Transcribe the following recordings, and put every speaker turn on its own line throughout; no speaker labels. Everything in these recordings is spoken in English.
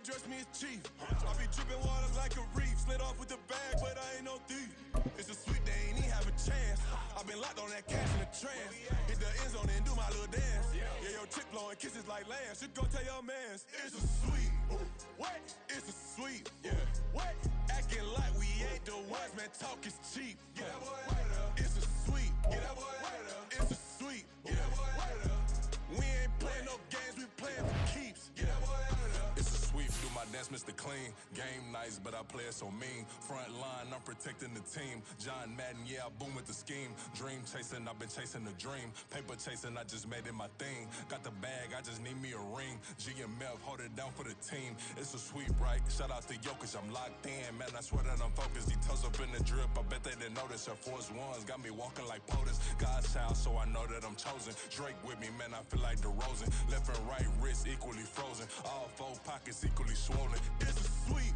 address me as chief. I be dripping waters like a reef. Slid off with the bag, but I ain't no thief. It's a sweep, they ain't even have a chance. I been locked on that cash in a trance. Hit the end zone and do my little dance. Yeah, your chick blowing kisses like lambs. You go tell your mans. It's a sweep. What? It's a sweep. Yeah. What? Acting like we ain't the ones, man. Talk is cheap. Get that boy out of. It's a sweep. Get that boy out of. It's a sweep. Get that boy out of. We ain't playing no games, we playing for keeps. Get that boy out of. It's a sweep, do my dance, Mr. Clean. Game nice, but I play it so mean. Front line, I'm protecting the team. John Madden, yeah, I boom with the scheme. Dream chasing, I've been chasing the dream. Paper chasing, I just made it my thing. Got the bag, I just need me a ring. GMF, hold it down for the team. It's a sweep, right? Shout out to Jokic, I'm locked in. Man, I swear that I'm focused. These toes up in the drip, I bet they didn't notice. Air Force Ones got me walking like POTUS. God's child, so I know that I'm chosen. Drake with me, man, I feel like DeRozan. Left and right wrist equally frozen. All four pockets equally swollen. It's a sweep.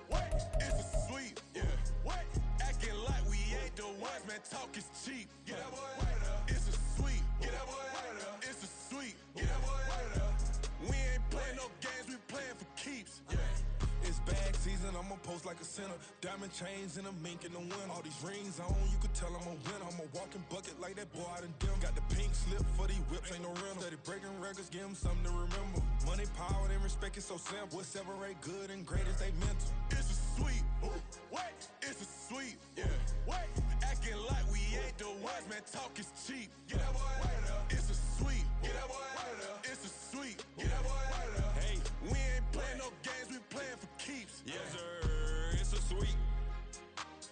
What? It's a sweep. Yeah. What? Acting like we ain't the ones, man. Talk is cheap. Get that boy out of. It's a sweep. Get that boy out of. It's a sweep. Get that boy out of. We ain't playing no games, we playing for keeps. Yeah. It's bag season, I'ma post like a sinner. Diamond chains and a mink in the wind. All these rings on, you could tell I'm a winner. I'm a walking bucket like that boy out in dim. Got the pink slip for these whips, ain't no rental. Steady breaking records, give them something to remember. Money, power, and respect is so simple. What separate good and great is they mental. It's a sweep. What? It's a sweep. Yeah. What? Acting like we ain't the ones, man. Talk is cheap. Get that boy out of. It's a sweep. Get that boy out of. It's a sweep. Get that boy out of. Hey, we ain't playing no games, we playing for keeps.
Yes, sir. It's a sweep.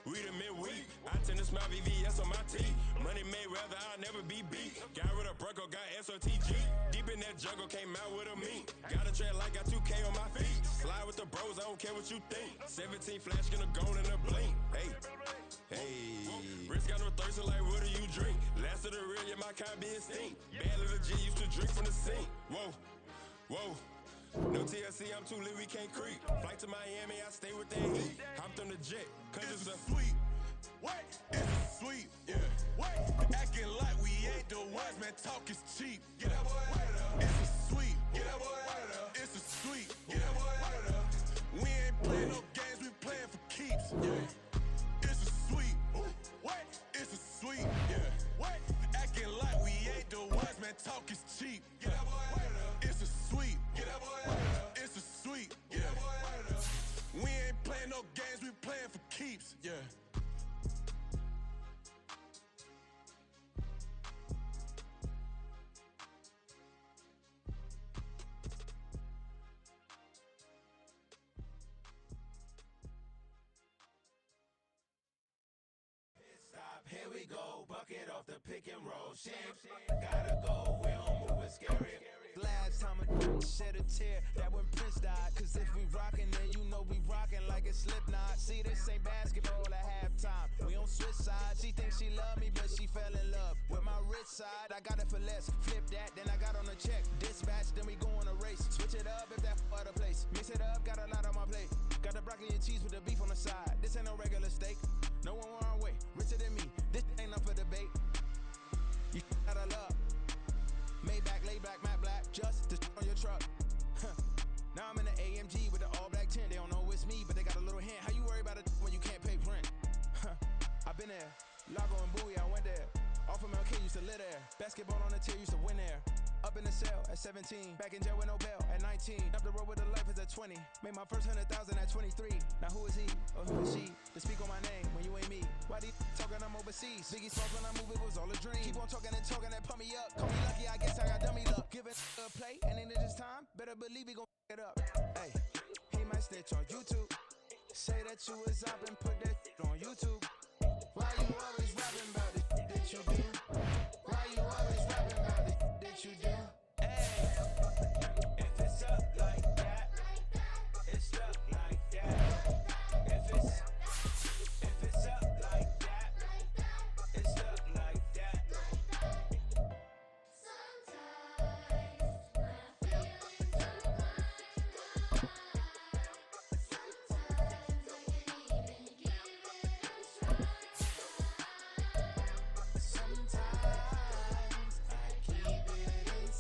We the midweek. I tend to smile VVS on my teeth. Money made rather I'll never be beat. Got rid of Bronco, got SOTG. Deep in that jungle, came out with a meat. Got a tread like got 2K on my feet. Slide with the bros, I don't care what you think. 17 flash gonna go in a blink. Hey, hey. Wrist got no thirst, like what do you drink? Last of the real, yeah, my kind be extinct. Bad little G used to drink from the sink. Whoa, whoa. No TLC, I'm too lit, we can't creep. Flight to Miami, I stay with that heat. Hopped on the jet, cause it's a
sweep. What? It's a sweep. Yeah. What? Acting like we ain't the ones, man. Talk is cheap. Get that boy out of. It's a sweep. Get that boy out of. It's a sweep. Get that boy out of. We ain't playing no games, we playing for keeps. Yeah. It's a sweep. What? It's a sweep. Yeah. What? Acting like we ain't the ones, man. Talk is cheap. Get that boy out of. It's a sweep. Get that boy out of. It's a sweep. Get that boy out of. We ain't playing no games, we playing for keeps. Yeah.
Here we go, bucket off the pick and roll. Shit, gotta go, we don't move, it's scary.
Last time I shed a tear, that when Prince died. Cause if we rockin', then you know we rockin' like a Slipknot. See, this ain't basketball at halftime. We on switch sides. She thinks she love me, but she fell in love with my rich side. I got it for less. Flip that, then I got on a check. Dispatch, then we go on a race. Switch it up if that other place. Mix it up, got a lot on my plate. Got the broccoli and cheese with the beef on the side. This ain't no regular steak. No one wrong way, richer than me. This ain't up for debate. You out of love. Maybach, lay back, matte black, just to on your truck. Now I'm in the AMG with the all black tint. They don't know it's me, but they got a little hint. How you worry about it when you can't pay rent? I've been there. Lago and Bowie, I went there. Off of MLK, used to live there. Basketball on the tier, used to win there. Up in the cell at 17. Back in jail with no bail at 19. Up the road with a life is at 20. Made my first 100,000 at 23. Now who is he or who is she to speak on my name when you ain't me? Why these talking I'm overseas? Biggie Smalls when I move, it was all a dream. Keep on talking and pump me up. Call me lucky, I guess I got dummy luck. Give it a play, and in this time, better believe we gon' it up. Hey, he might snitch on YouTube. Say that you was up and put that on YouTube. Why you always rapping about it that you do? Why you always rapping about it that you do? Hey, if it's up like that, it's up like that. If it's up like that, it's up like that. Sometimes I keep it inside.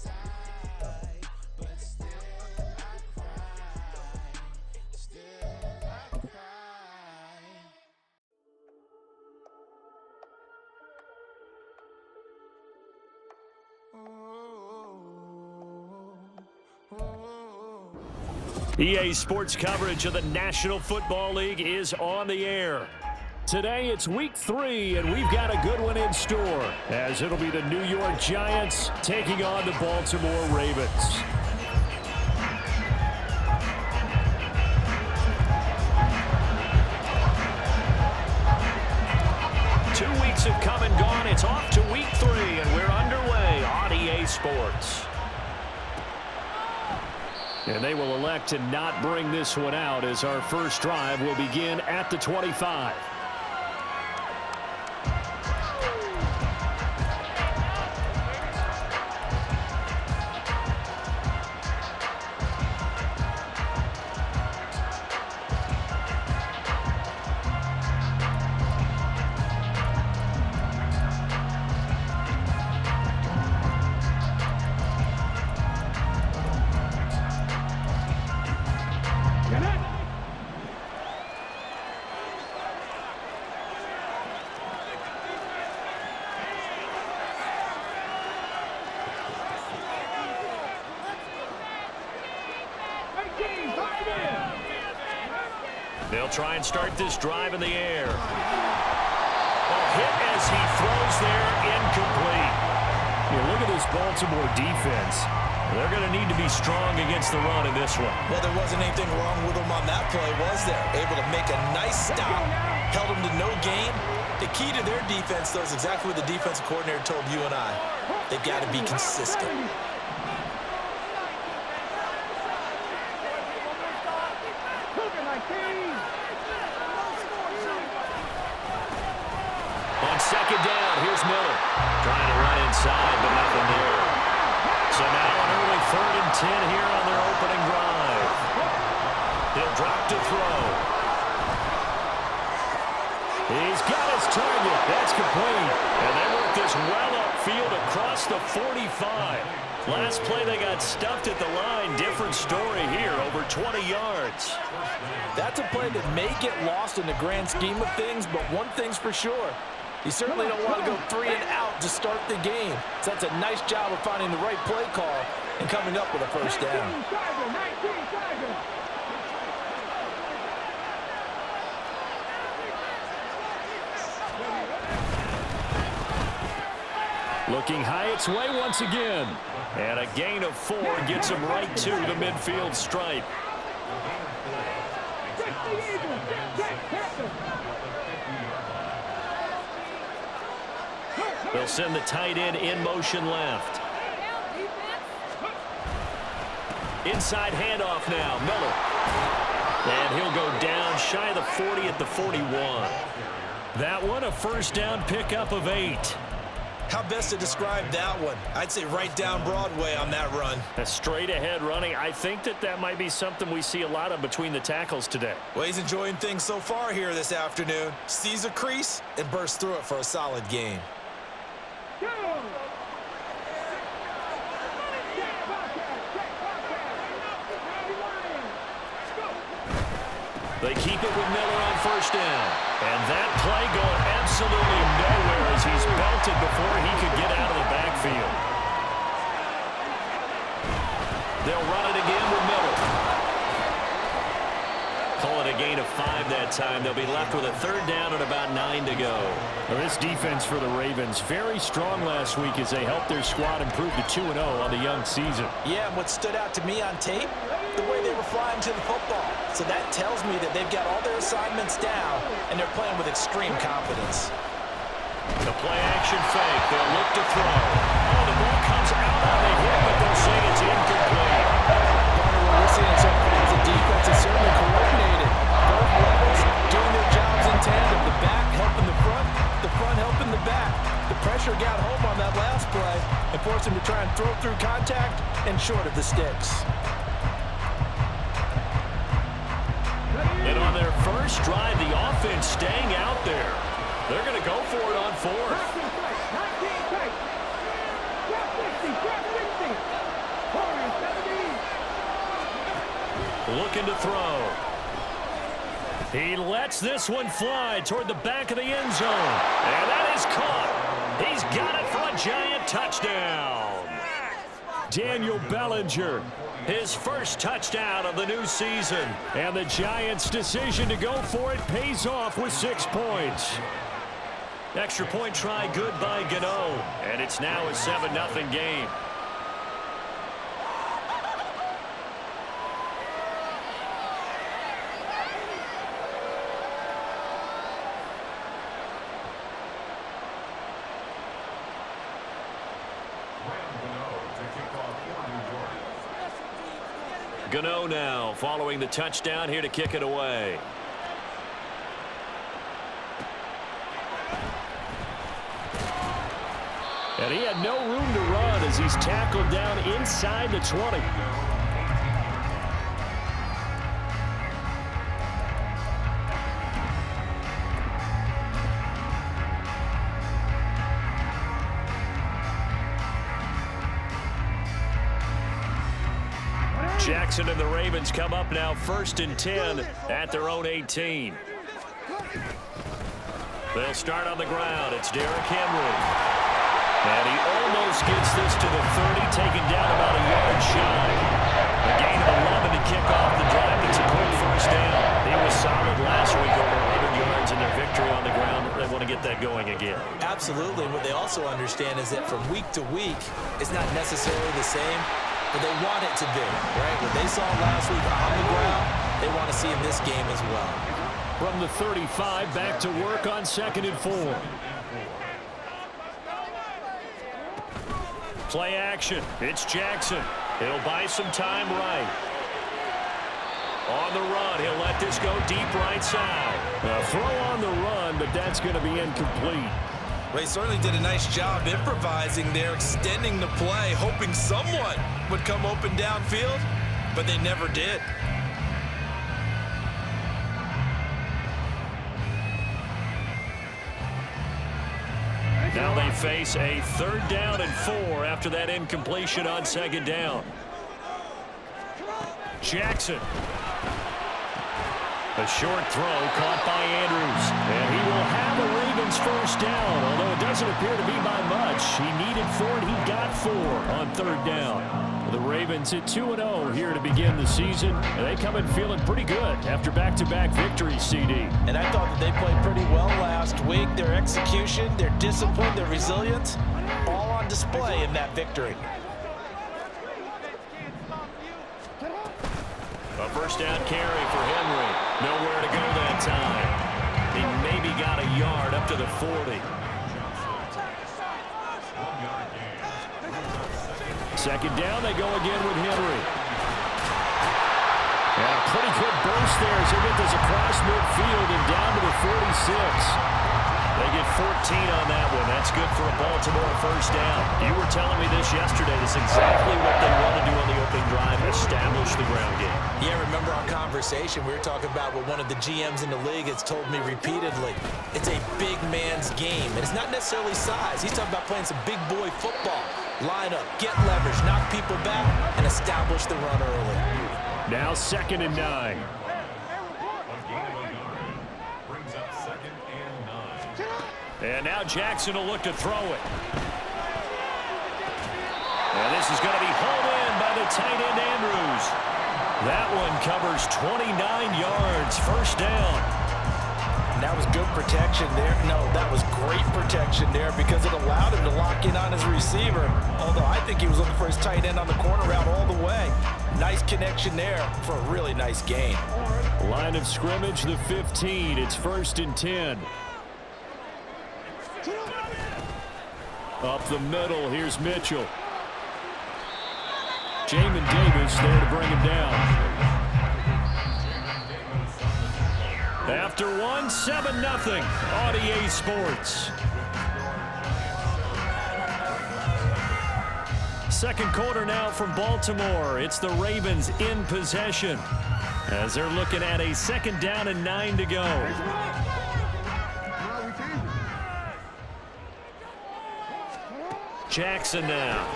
EA Sports coverage of the National Football League is on the air. Today it's week 3, and we've got a good one in store, as it'll be the New York Giants taking on the Baltimore Ravens. Weeks have come and gone. It's off to week 3, and we're underway on EA Sports. And they will elect to not bring this one out, as our first drive will begin at the 25. They'll try and start this drive in the air. A hit as he throws there, incomplete. You look at this Baltimore defense. They're going to need to be strong against the run in this one.
Well, there wasn't anything wrong with them on that play, was there? Able to make a nice stop, held them to no gain. The key to their defense, though, is exactly what the defensive coordinator told you and I. They've got to be consistent.
On second down, here's Miller. Trying to run inside, but nothing there. So now an early 3rd and 10 here on their opening drive. He'll drop to throw. He's got his target. That's complete. And they work this well upfield across the 45. Last play they got stuffed at the line. Different story here, over 20 yards.
That's a play that may get lost in the grand scheme of things, but one thing's for sure. You certainly don't want to go 3 and out to start the game. So that's a nice job of finding the right play call and coming up with a first down.
Looking high its way once again. And a gain of 4 gets him right to the midfield stripe. They'll send the tight end in motion left. Inside handoff now, Miller. And he'll go down shy of the 40 at the 41. That one a first down pickup of 8.
How best to describe that one? I'd say right down Broadway on that run.
A straight ahead running. I think that might be something we see a lot of between the tackles today.
Well, he's enjoying things so far here this afternoon. Sees a crease and bursts through it for a solid gain.
They keep it with Miller on first down. And that play going absolutely nowhere as he's belted before he could get out of the backfield. They'll run it again with Miller. Call it a gain of 5 that time. They'll be left with a 3rd down and about 9 to go. Well, this defense for the Ravens, very strong last week as they helped their squad improve to 2-0 on the young season.
Yeah, and what stood out to me on tape, the way they were flying to the football. So that tells me that they've got all their assignments down, and they're playing with extreme confidence.
The play action fake. They'll look to throw. Oh, the ball comes out on the hit, but they'll say it's incomplete.
What we're seeing so far is the defense is certainly coordinated. Both levels doing their jobs in tandem. The back helping the front helping the back. The pressure got home on that last play and forced him to try and throw through contact and short of the sticks.
And on their first drive, the offense staying out there. They're going to go for it on 4th. Looking to throw. He lets this one fly toward the back of the end zone. And that is caught. He's got it for a Giant touchdown. Daniel Bellinger His first touchdown of the new season. And the Giants' decision to go for it pays off with 6 points. Extra point try good by Gano. And it's now a 7-0 game. Gano now following the touchdown here to kick it away. And he had no room to run as he's tackled down inside the 20. Jackson and the Ravens come up now 1st and 10 at their own 18. They'll start on the ground. It's Derrick Henry. And he almost gets this to the 30, taken down about a yard shy. A gain of 11 to kick off the drive. It's a quick first down. He was solid last week, over 100 yards in their victory on the ground. They want to get that going again.
Absolutely. What they also understand is that from week to week, it's not necessarily the same, but they want it to be, right? What they saw last week on the ground, they want to see in this game as well.
From the 35, back to work on 2nd and 4. Play action. It's Jackson. He'll buy some time right. On the run, he'll let this go deep right side. A throw on the run, but that's going to be incomplete.
Well, he certainly did a nice job improvising there, extending the play, hoping someone would come open downfield, but they never did.
Now they face a 3rd down and 4 after that incompletion on 2nd down. Jackson. A short throw caught by Andrews. And he will have a Ravens first down, although it doesn't appear to be by much. He needed 4 and he got 4 on 3rd down. The Ravens at 2-0 here to begin the season. And they come in feeling pretty good after back-to-back victories, CD.
And I thought that they played pretty well last week. Their execution, their discipline, their resilience, all on display in that victory.
A first down carry for Henry. Nowhere to go that time. He maybe got a yard up to the 40. 2nd down, they go again with Henry. And a pretty good burst there as he get this across midfield and down to the 46. They get 14 on that one. That's good for a Baltimore first down. You were telling me this yesterday. That's exactly what they want to do on the opening drive, establish the ground game.
Yeah, remember our conversation, we were talking about what one of the GMs in the league has told me repeatedly. It's a big man's game, and it's not necessarily size. He's talking about playing some big boy football. Line up, get leverage, knock people back, and establish the run early.
Now 2nd and 9. And now Jackson will look to throw it. And this is going to be hauled in by the tight end Andrews. That one covers 29 yards, first down.
And that was good protection there. No, that was great protection there because it allowed him to lock in on his receiver. Although I think he was looking for his tight end on the corner route all the way. Nice connection there for a really nice gain.
Line of scrimmage, the 15. It's 1st and 10. Up the middle, here's Mitchell. Jamin Davis there to bring him down. After 7-0 on EA Sports. 2nd quarter now from Baltimore. It's the Ravens in possession as they're looking at a 2nd down and 9 to go. Jackson now.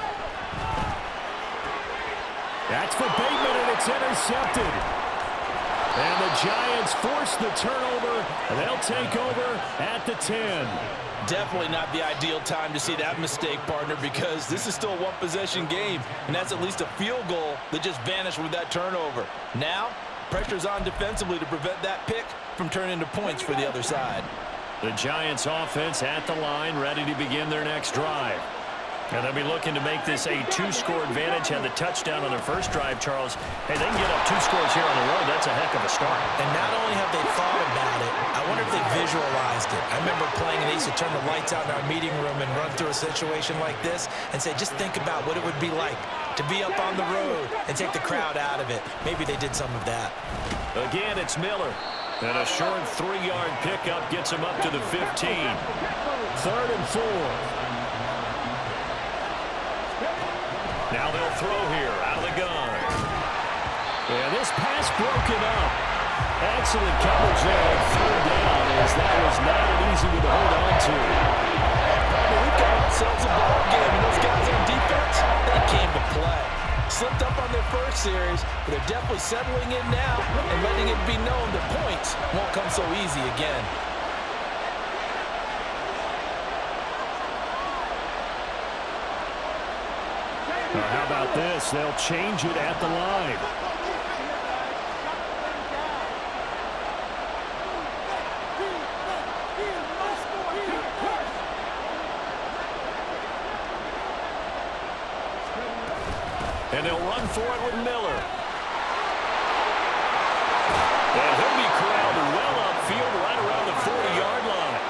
That's for Bateman, and it's intercepted. And the Giants force the turnover, and they'll take over at the 10.
Definitely not the ideal time to see that mistake, partner, because this is still a one-possession game, and that's at least a field goal that just vanished with that turnover. Now, pressure's on defensively to prevent that pick from turning into points for the other side.
The Giants offense at the line, ready to begin their next drive. And they'll be looking to make this a 2-score advantage. Had the touchdown on their first drive, Charles. Hey, they can get up 2 scores here on the road. That's a heck of a start.
And not only have they thought about it, I wonder if they visualized it. I remember playing, and they used to turn the lights out in our meeting room and run through a situation like this and say, just think about what it would be like to be up on the road and take the crowd out of it. Maybe they did some of that.
Again, it's Miller. And a short 3-yard pickup gets him up to the 15. 3rd and 4. Now they'll throw here out of the gun. And this pass broken up. Excellent coverage there on 3rd down, as that was not an easy one to hold on to.
We've got ourselves a ball game, and those guys on defense, they came to play. Slipped up on their first series, but they're definitely settling in now and letting it be known that points won't come so easy again.
Now, how about this? They'll change it at the line. And they'll run for it with Miller. And he'll be corralled well upfield right around the 40-yard line.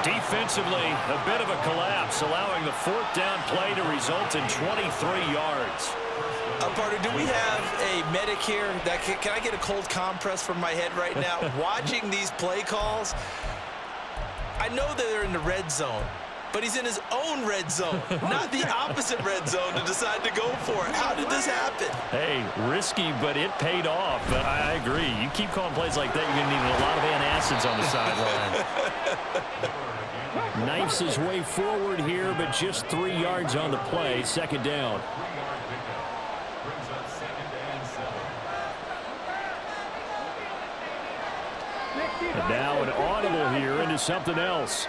Defensively, a bit of a collapse, allowing the 4th down play to result in 23 yards.
Partner, do we have a medic here? Can I get a cold compress from my head right now? Watching these play calls, I know that they're in the red zone, but he's in his own red zone, not the opposite red zone to decide to go for it. How did this happen?
Hey, risky, but it paid off. But I agree. You keep calling plays like that, you're going to need a lot of antacids on the sideline. Knifes his way forward here, but just 3 yards on the play. 2nd down. And now an audible here into something else.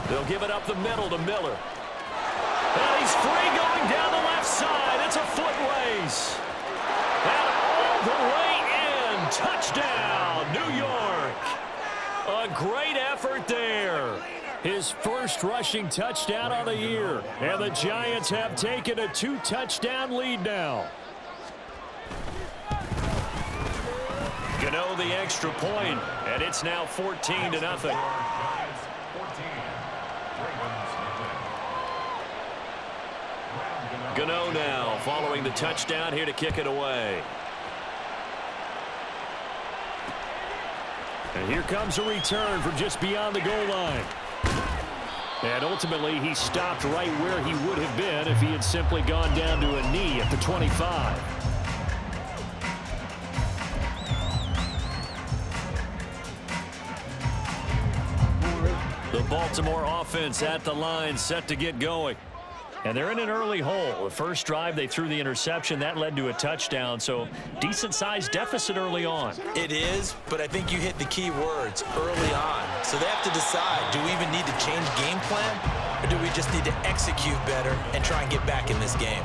They'll give it up the middle to Miller. And he's free going down the left side. It's a foot race. And all the way in. Touchdown, New York. A great effort there. His first rushing touchdown of the year. And the Giants have taken a 2-touchdown lead now. Gano the extra point, and it's now 14-0. Gano now following the touchdown here to kick it away. And here comes a return from just beyond the goal line. And ultimately, he stopped right where he would have been if he had simply gone down to a knee at the 25. The Baltimore offense at the line, set to get going. And they're in an early hole. The first drive, they threw the interception. That led to a touchdown, so decent-sized deficit early on.
It is, but I think you hit the key words, early on. So they have to decide, do we even need to change game plan, or do we just need to execute better and try and get back in this game?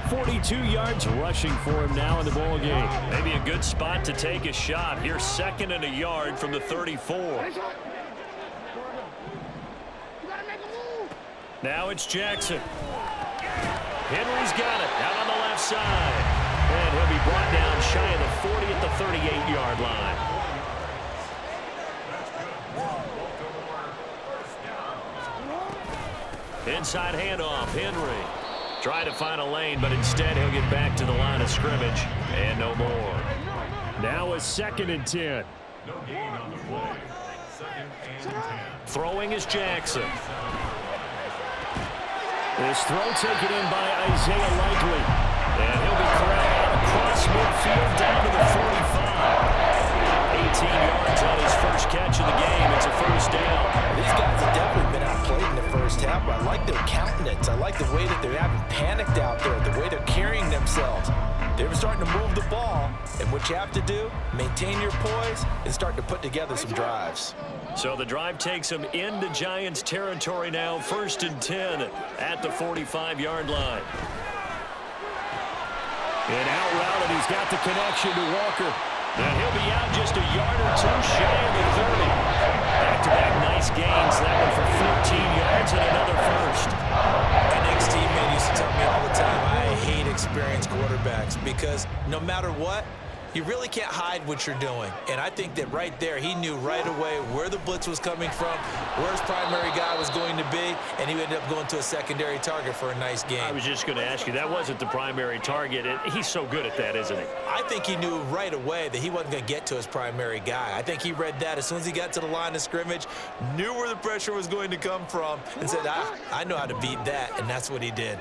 42 yards rushing for him now in the ball game. Maybe a good spot to take a shot. Here's 2nd and a yard from the 34. Now it's Jackson. Henry's got it out on the left side. And he'll be brought down shy of the 40 at the 38-yard line. Inside handoff, Henry. Trying to find a lane, but instead he'll get back to the line of scrimmage. And no more. Now a 2nd and 10.
No gain on the play. 2nd and 10.
Throwing is Jackson. This throw taken in by Isaiah Likely. And he'll be corralled across midfield down to the 45. 18 yards on his first catch of the game. It's a 1st down.
These guys have definitely been outplayed in the first half, but I like their countenance. I like the way that they haven't panicked out there, the way they're carrying themselves. They were starting to move the ball,
what you have to do, maintain your poise, and start to put together some drives.
So the drive takes them into Giants territory now, 1st and 10 at the 45-yard line. And out route, and he's got the connection to Walker. And he'll be out just a yard or two shy of the 30. Back-to-back nice gains. That one for 14 yards and another first.
My next teammate used to tell me all the time, I hate experienced quarterbacks because no matter what, you really can't hide what you're doing. And I think that right there, he knew right away where the blitz was coming from, where his primary guy was going to be, and he ended up going to a secondary target for a nice game.
I was just going to ask you, that wasn't the primary target. He's so good at that, isn't he?
I think he knew right away that he wasn't going to get to his primary guy. I think he read that as soon as he got to the line of scrimmage, knew where the pressure was going to come from, and said, I know how to beat that, and that's what he did.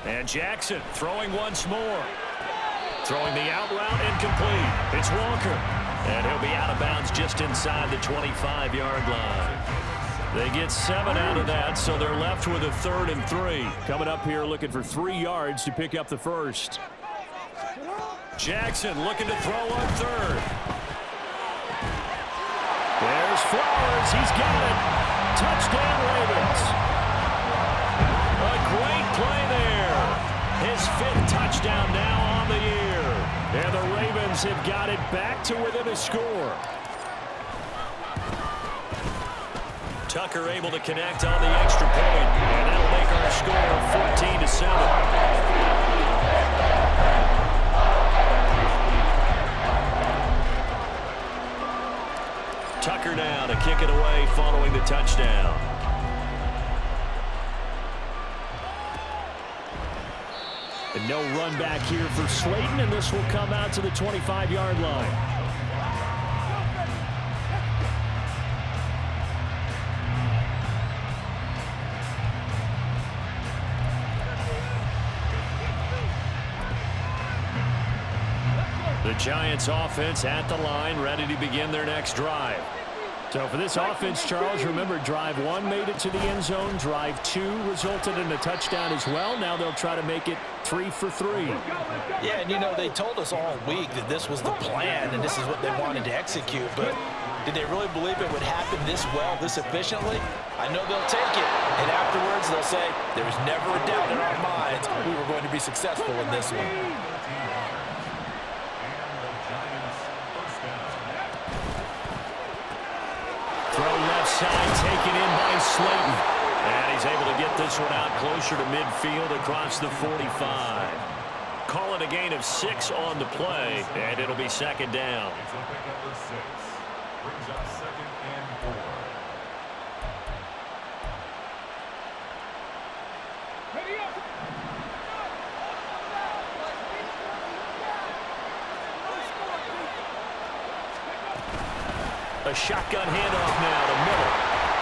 And Jackson throwing once more. Throwing the out route, incomplete. It's Walker. And he'll be out of bounds just inside the 25-yard line. They get 7 out of that, so they're left with a 3rd and 3. Coming up here looking for 3 yards to pick up the first. Jackson looking to throw on 3rd. There's Flowers. He's got it. Touchdown, Ravens. A great play there. His 5th touchdown now on the year. And the Ravens have got it back to within a score. Tucker able to connect on the extra point. And that'll make our score 14-7. Tucker now to kick it away following the touchdown. And no run back here for Slayton, and this will come out to the 25-yard line. The Giants offense at the line, ready to begin their next drive. So for this offense, Charles, remember drive 1 made it to the end zone. Drive 2 resulted in a touchdown as well. Now they'll try to make it 3 for 3.
Yeah, and you know, they told us all week that this was the plan and this is what they wanted to execute. But did they really believe it would happen this well, this efficiently? I know they'll take it. And afterwards, they'll say, there was never a doubt in our minds we were going to be successful in this one.
Throw left side, taken in by Slayton. And he's able to get this one out closer to midfield across the 45. Call it a gain of 6 on the play, and it'll be 2nd down.
Brings up 2nd and 4.
A shotgun handoff now to Miller.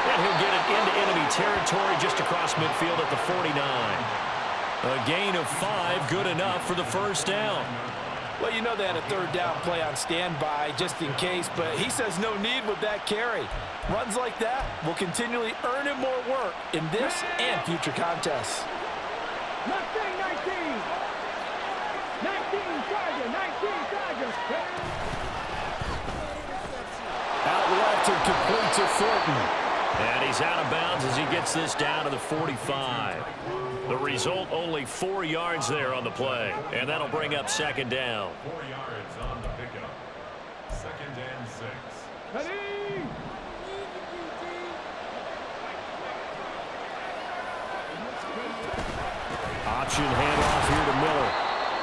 And he'll get it into enemy territory just across midfield at the 49. A gain of 5, good enough for the 1st down.
Well, you know they had a 3rd down play on standby just in case, but he says no need with that carry. Runs like that will continually earn him more work in this and future contests.
19, Chargers.
Out left and complete to Thornton. And he's out of bounds as he gets this down to the 45. The result, only 4 yards there on the play. And that'll bring up 2nd down.
4 yards on the pickup. 2nd and 6.
Ready?
Option handoff here to Miller.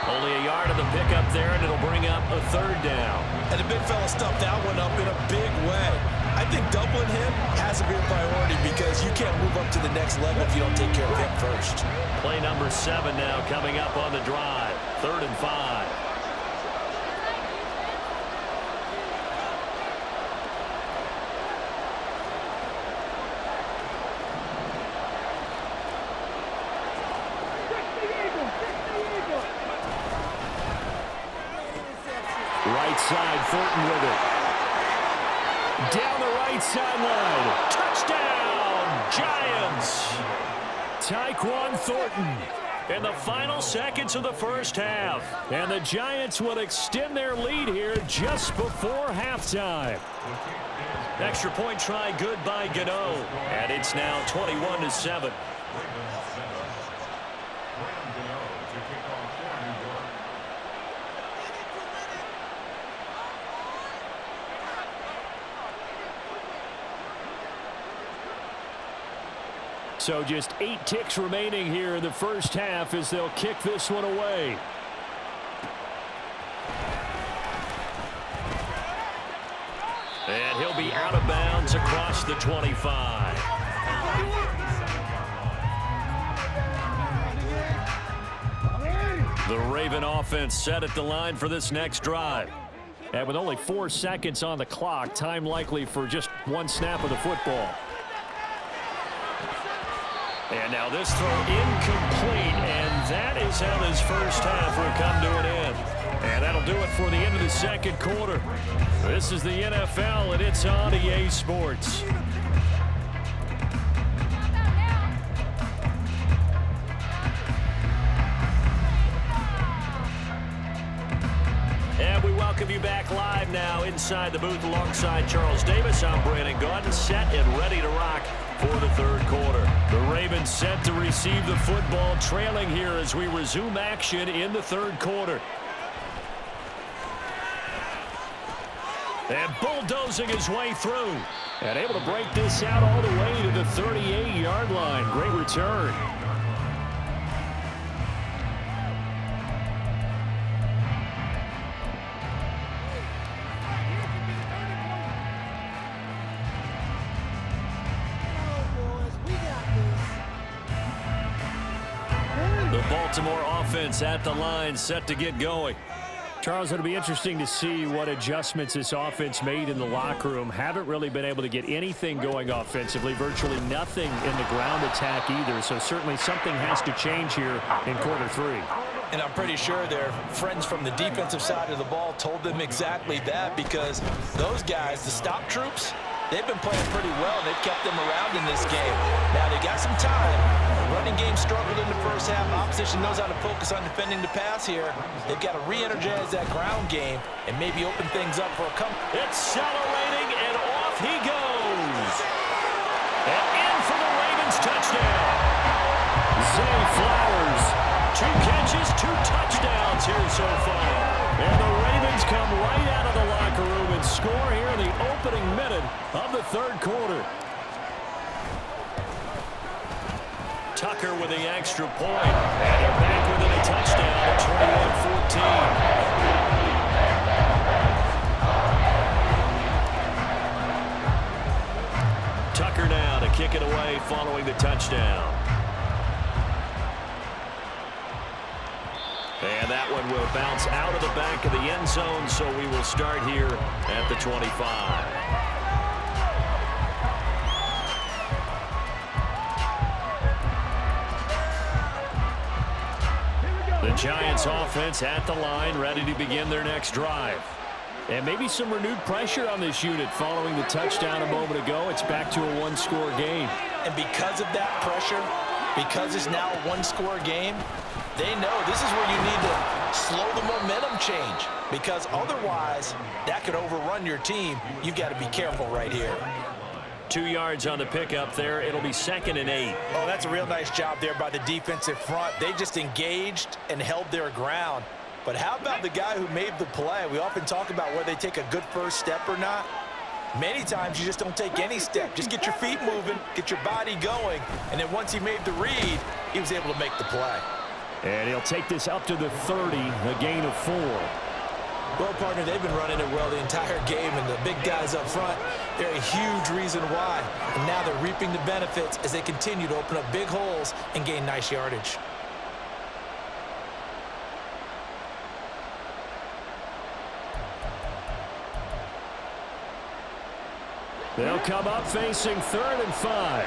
Only a yard of the pickup there, and it'll bring up a 3rd down.
And the big fella stuffed that one up in a big way. I think doubling him has to be a priority because you can't move up to the next level if you don't take care of him first.
Play number 7 now coming up on the drive. 3rd and 5. Right side, Thornton with it. Down the right sideline. Touchdown, Giants. Tyquan Thornton. in the final seconds of the first half. And the Giants will extend their lead here just before halftime. Extra point try good by Gano. And it's now 21-7. So just 8 ticks remaining here in the first half as they'll kick this one away. And he'll be out of bounds across the 25. The Raven offense set at the line for this next drive. And with only 4 seconds on the clock, time likely for just one snap of the football. And now this throw incomplete, and that is how this first half will come to an end. And that'll do it for the end of the second quarter. This is the NFL, and it's on EA Sports. And we welcome you back live now inside the booth alongside Charles Davis. I'm Brandon Gaudin, set and ready to rock for the third quarter. The Ravens set to receive the football, trailing here as we resume action in the third quarter. And bulldozing his way through. And able to break this out all the way to the 38-yard line. Great return. Baltimore offense at the line, set to get going. Charles, it'll be interesting to see what adjustments this offense made in the locker room. Haven't really been able to get anything going offensively, virtually nothing in the ground attack either. So certainly something has to change here in quarter 3.
And I'm pretty sure their friends from the defensive side of the ball told them exactly that, because those guys, the stop troops, they've been playing pretty well. They've kept them around in this game. Now, they got some time. Running game struggled in the first half. Opposition knows how to focus on defending the pass here. They've got to re-energize that ground game and maybe open things up for a comeback.
Accelerating, and off he goes. And in for the Ravens touchdown. Zay Flowers, 2 catches, 2 touchdowns here so far. And the Ravens come right out of the locker room and score here in the opening minute of the third quarter. Tucker with the extra point. And they're back within a touchdown at 21-14. Tucker now to kick it away following the touchdown. And that one will bounce out of the back of the end zone, so we will start here at the 25. The Giants offense at the line, ready to begin their next drive. And maybe some renewed pressure on this unit following the touchdown a moment ago. It's back to a one-score game.
And because of that pressure, because it's now a one-score game, they know this is where you need to slow the momentum change, because otherwise that could overrun your team. You've got to be careful right here.
2 yards on the pickup there. It'll be 2nd and 8.
Oh, that's a real nice job there by the defensive front. They just engaged and held their ground. But how about the guy who made the play? We often talk about whether they take a good first step or not. Many times you just don't take any step. Just get your feet moving, get your body going, and then once he made the read, he was able to make the play.
And he'll take this up to the 30, a gain of 4.
Well, partner, they've been running it well the entire game, and the big guys up front, they're a huge reason why. And now they're reaping the benefits as they continue to open up big holes and gain nice yardage.
They'll come up facing 3rd and 5.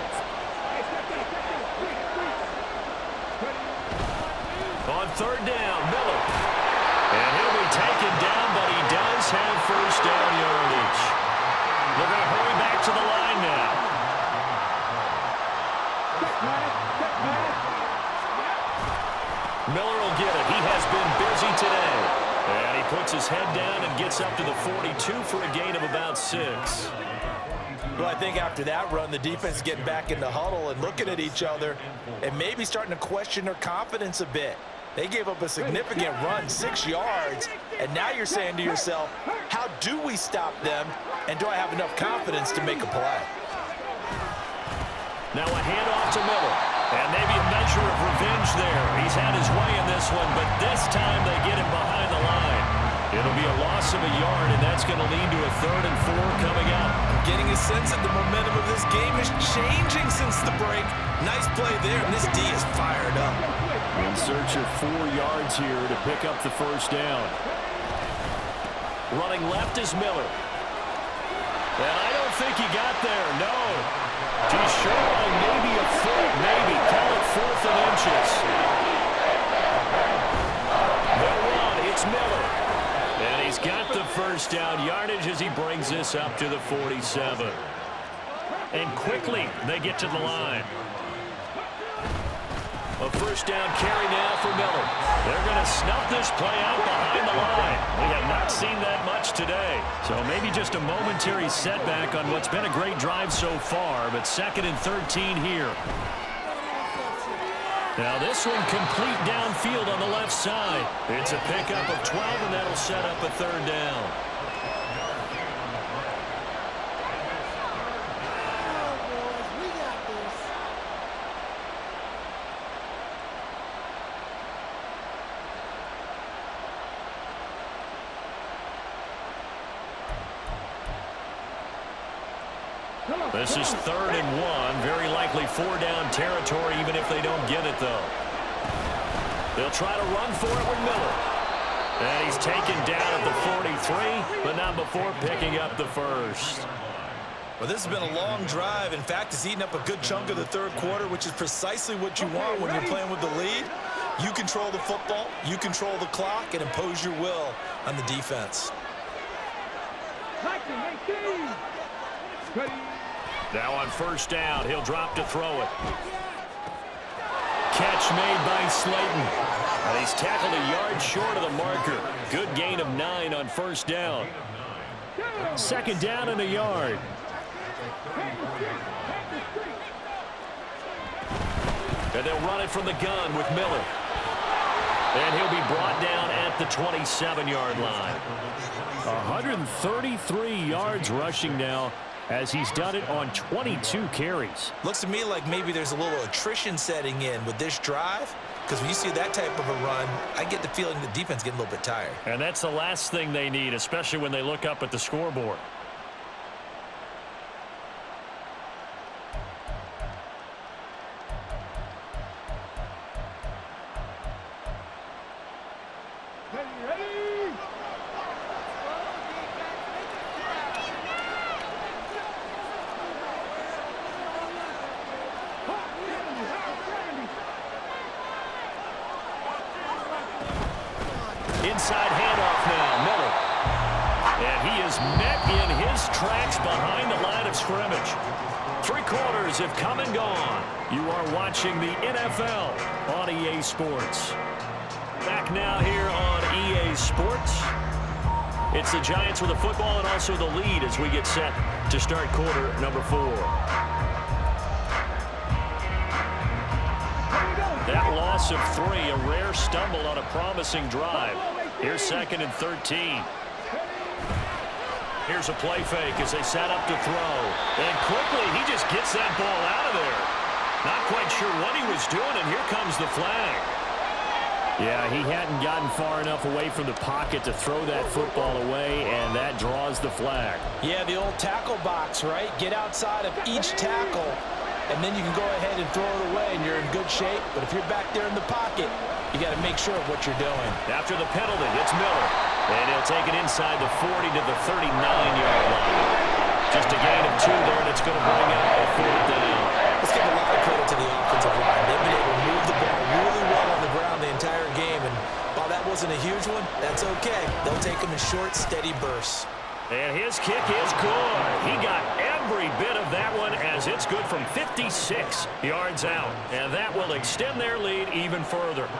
On 3rd down, Miller. And he'll be taken down, but he does have first down yardage. They're going to hurry back to the line now. head down and gets up to the 42 for a gain of about 6.
Well, I think after that run, the defense is getting back in the huddle and looking at each other and maybe starting to question their confidence a bit. They gave up a significant run, 6 yards, and now you're saying to yourself, how do we stop them, and do I have enough confidence to make a play?
Now a handoff to Miller, and maybe a measure of revenge there. He's had his way in this one, but this time they get him behind the line. It'll be a loss of a yard, and that's going to lead to a 3rd and 4 coming up.
I'm getting a sense that the momentum of this game is changing since the break. Nice play there, and this D is fired up.
In search of 4 yards here to pick up the first down. Running left is Miller. And I don't think he got there, no. He's short by maybe a foot, maybe. Call it 4th and inches. They'll run, it's Miller. And he's got the first down yardage as he brings this up to the 47. And quickly they get to the line. A first down carry now for Miller. They're going to snuff this play out behind the line. We have not seen that much today. So maybe just a momentary setback on what's been a great drive so far, but 2nd and 13 here. Now this one complete downfield on the left side. It's a pickup of 12, and that'll set up a 3rd down. This is 3rd and 1. Very likely 4-down territory, even if they don't get it, though. They'll try to run for it with Miller. And he's taken down at the 43, but not before picking up the first.
Well, this has been a long drive. In fact, it's eaten up a good chunk of the 3rd quarter, which is precisely what you want when you're playing with the lead. You control the football, you control the clock, and impose your will on the defense.
Now on first down, he'll drop to throw it. Catch made by Slayton. And he's tackled a yard short of the marker. Good gain of 9 on first down. 2nd down and a yard. And they'll run it from the gun with Miller. And he'll be brought down at the 27-yard line. 133 yards rushing now, as he's done it on 22 carries.
Looks to me like maybe there's a little attrition setting in with this drive, because when you see that type of a run, I get the feeling the defense getting a little bit tired.
And that's the last thing they need, especially when they look up at the scoreboard. Inside handoff now, Miller. And he is met in his tracks behind the line of scrimmage. 3 quarters have come and gone. You are watching the NFL on EA Sports. Back now here on EA Sports. It's the Giants with the football and also the lead as we get set to start quarter number 4. That loss of 3, a rare stumble on a promising drive. Here's 2nd and 13. Here's a play fake as they set up to throw. And quickly, he just gets that ball out of there. Not quite sure what he was doing, and here comes the flag. Yeah, he hadn't gotten far enough away from the pocket to throw that football away, and that draws the flag.
Yeah, the old tackle box, right? Get outside of each tackle, and then you can go ahead and throw it away, and you're in good shape. But if you're back there in the pocket, you got to make sure of what you're doing.
After the penalty, it's Miller. And he'll take it inside the 40 to the 39-yard line. Just a gain of 2 there, and it's going to bring up a 4th down.
Let's give a lot of credit to the offensive line. They've been able to move the ball really well on the ground the entire game. And while that wasn't a huge one, that's okay. They'll take them in short, steady bursts.
And his kick is good. He got every bit of that one as it's good from 56 yards out. And that will extend their lead even further.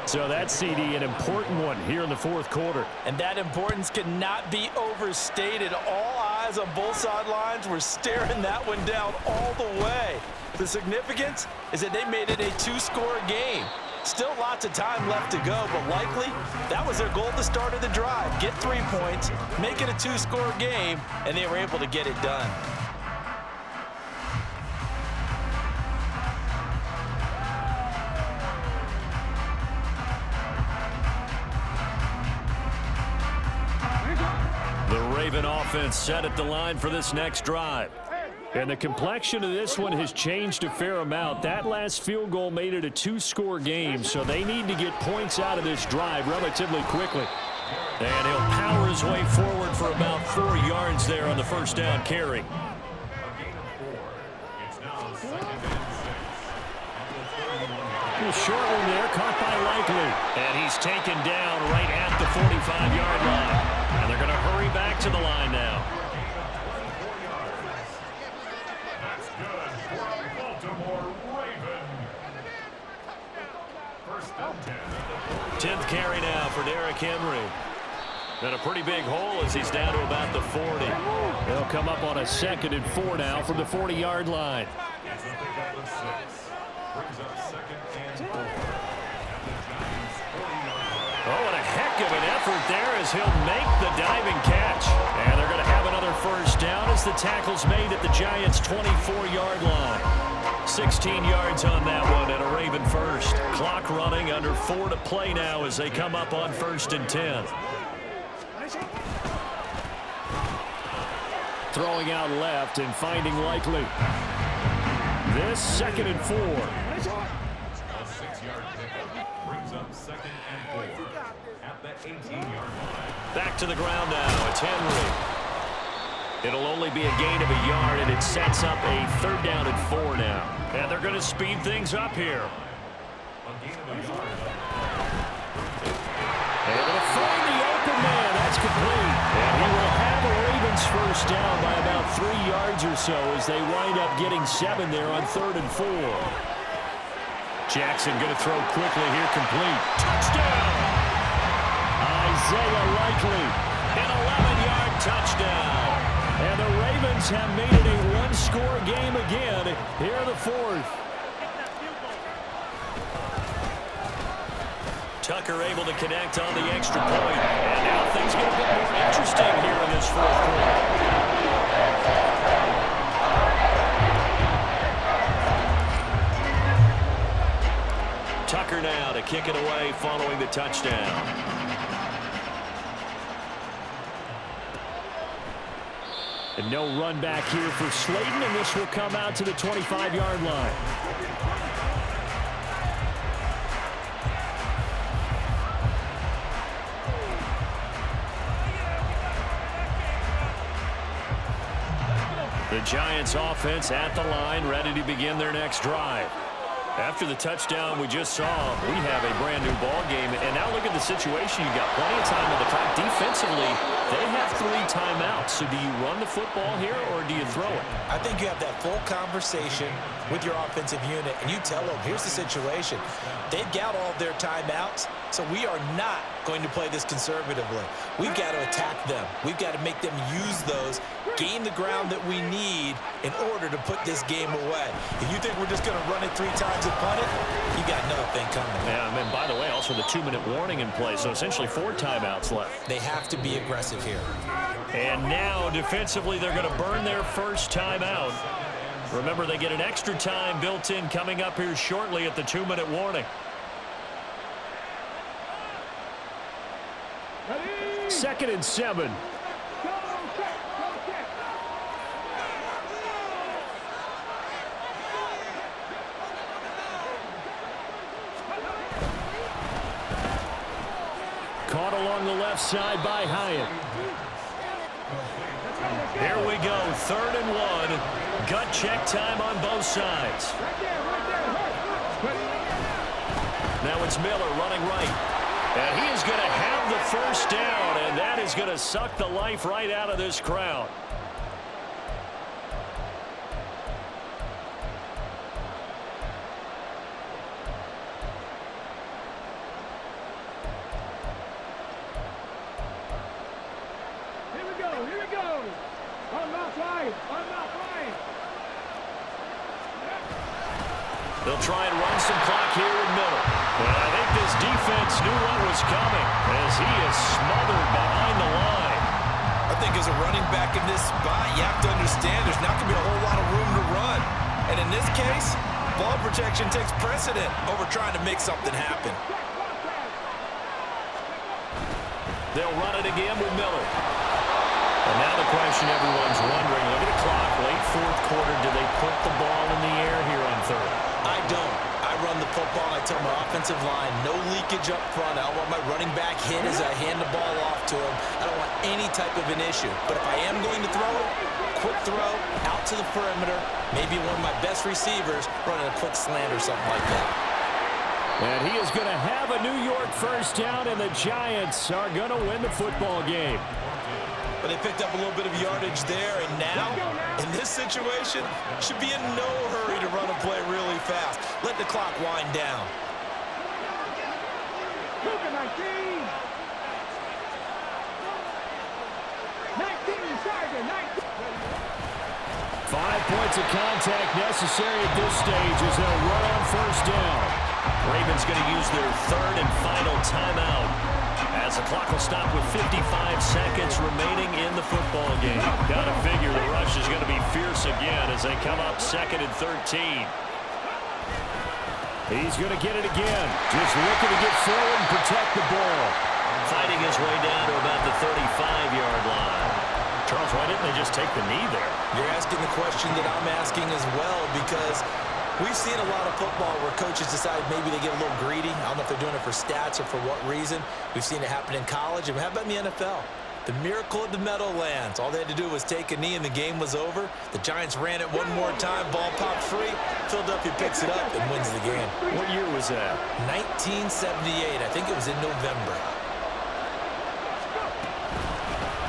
So that CD, an important one here in the fourth quarter.
And that importance cannot be overstated. All eyes on both sidelines were staring that one down all the way. The significance is that they made it a two-score game. Still lots of time left to go, but likely that was their goal at the start of the drive. Get 3 points, make it a two-score game, and they were able to get it done.
The Raven offense set at the line for this next drive. And the complexion of this one has changed a fair amount. That last field goal made it a two-score game, so they need to get points out of this drive relatively quickly. And he'll power his way forward for about 4 yards there on the first down carry. Short one there, caught by Likely. And he's taken down right at the 45-yard line. And they're going to hurry back to the line now.
That's good for a Baltimore Raven. First and 10.
10th carry now for Derrick Henry. And a pretty big hole as he's down to about the 40. They'll come up on a 2nd and 4 now from the 40-yard line.
It's a pickup of 6. Brings up 2nd and 4.
Oh, and a heck of an effort there as he'll make the diving catch. And they're going to have another first down as the tackle's made at the Giants' 24-yard line. 16 yards on that one and a Raven first. Clock running, under 4 to play now as they come up on 1st and 10. Throwing out left and finding Likely. This 2nd and 4.
A 6-yard pickup brings up 2nd and 4 at the 18-yard line.
Back to the ground now. It's Henry. It'll only be a gain of a yard, and it sets up a 3rd down and 4 now. And they're going to speed things up here.
A gain of a yard.
They're going to find the open man. That's complete. And he will have a Ravens first down by about 3 yards or so as they wind up getting 7 there on 3rd and 4. Jackson going to throw quickly here, complete. Touchdown! Isaiah Likely, an 11-yard touchdown. And the Ravens have made it a one-score game again here in the 4th. Tucker able to connect on the extra point. And now things get a bit more interesting here in this 4th quarter. Tucker now to kick it away following the touchdown. And no run back here for Slayton, and this will come out to the 25-yard line. The Giants offense at the line, ready to begin their next drive. After the touchdown we just saw, we have a brand new ball game. And now look at the situation. You got plenty of time on the clock. Defensively, they have 3 timeouts. So do you run the football here or do you throw it?
I think you have that full conversation with your offensive unit, and you tell them, here's the situation. They've got all of their timeouts, so we are not going to play this conservatively. We've got to attack them. We've got to make them use those, gain the ground that we need in order to put this game away. If you think we're just going to run it 3 times and punt it, you got another thing coming.
Yeah, and by the way, also the 2-minute warning in play, so essentially 4 timeouts left.
They have to be aggressive here.
And now, defensively, they're going to burn their first timeout. Remember, they get an extra time built in coming up here shortly at the 2-minute warning. 2nd and 7. Caught along the left side by Hyatt. Here we go, 3rd and 1. Gut check time on both sides. Now it's Miller running right. And he is going to have the first down, and that is going to suck the life right out of this crowd.
not flying. I'm not flying.
They'll try and run some clock here with Miller. But I think this defense knew what was coming as he is smothered behind the line.
I think as a running back in this spot, you have to understand there's not going to be a whole lot of room to run. And in this case, ball protection takes precedent over trying to make something happen.
They'll run it again with Miller. And now the question everyone's wondering, look at the clock, late fourth quarter, do they put the ball in the air here on third?
I don't. I run the football and I tell my offensive line, no leakage up front. I don't want my running back hit as I hand the ball off to him. I don't want any type of an issue. But if I am going to throw it, quick throw, out to the perimeter, maybe one of my best receivers running a quick slant or something like that.
And he is going to have a New York first down, and the Giants are going to win the football game.
But they picked up a little bit of yardage there, and now, in this situation, should be in no hurry to run a play really fast. Let the clock wind down.
19. 19, Sergeant, 19.
5 points of contact necessary at this stage as they'll run on first down. Ravens going to use their third and final timeout as the clock will stop with 55 seconds remaining in the football game. Got to figure the rush is going to be fierce again as they come up 2nd and 13. He's going to get it again. Just looking to get forward and protect the ball. Fighting his way down to about the 35-yard line. Charles, why didn't they just take the knee there?
You're asking the question that I'm asking as well, because we've seen a lot of football where coaches decide maybe they get a little greedy. I don't know if they're doing it for stats or for what reason. We've seen it happen in college. And how about in the NFL? The miracle of the Meadowlands. All they had to do was take a knee and the game was over. The Giants ran it one more time. Ball popped free. Philadelphia picks it up and wins the game.
What year was that?
1978. I think it was in November.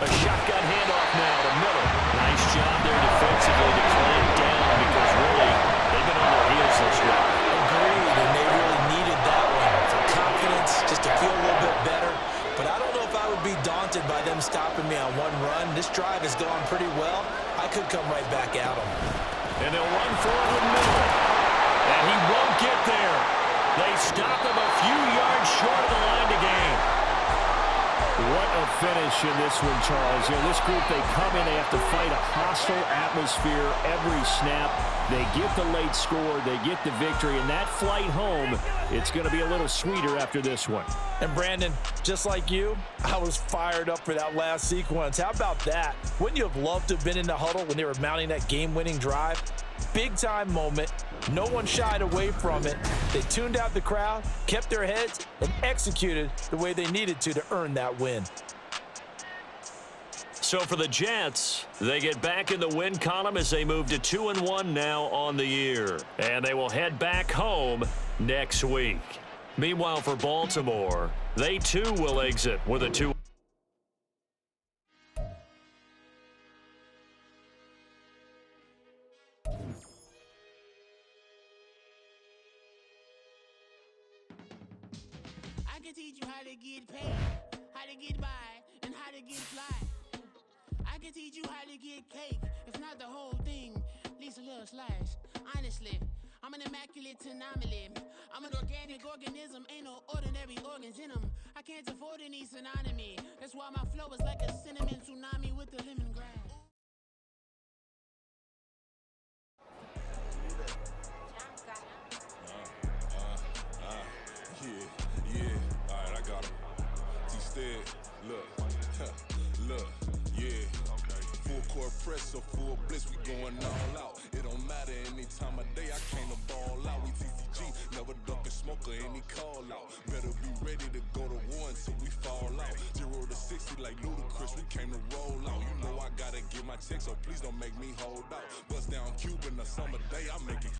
A shotgun handoff now to Miller. Nice job there defensively to clamp down because really they've been on their heels this week.
Agreed, and they really needed that one for confidence, just to feel a little bit better. But I don't know if I would be daunted by them stopping me on one run. This drive has gone pretty well. I could come right back at them.
And they'll run forward with Miller. And he won't get there. They stop him a few yards short of the line to gain. What a finish in this one, Charles. You know, this group, they come in, they have to fight a hostile atmosphere every snap. They get the late score, they get the victory, and that flight home, it's going to be a little sweeter after this one.
And Brandon, just like you, I was fired up for that last sequence. How about that? Wouldn't you have loved to have been in the huddle when they were mounting that game-winning drive? Big-time moment. No one shied away from it. They tuned out the crowd, kept their heads, and executed the way they needed to earn that win.
So for the Jets, they get back in the win column as they move to 2-1 now on the year. And they will head back home next week. Meanwhile, for Baltimore, they too will exit with a 2.
I can teach you how to get paid, how to get by, and how to get fly. I can teach you how to get cake, if not the whole thing, at least a little slice. Honestly, I'm an immaculate anomaly. I'm an organic organism, ain't no ordinary organs in them. I can't afford any synonymy. That's why my flow is like a cinnamon tsunami with the lemongrass.
Yeah, alright, I got him. Instead, look, yeah. Full court press or full blitz, we going all out. It don't matter any time of day, I came to ball out. We TCG, never duck a smoke or any call out. Better be ready to go to war until we fall out. 0 to 60 like Ludacris, we came to roll out. You know I gotta get my check, so please don't make me hold out.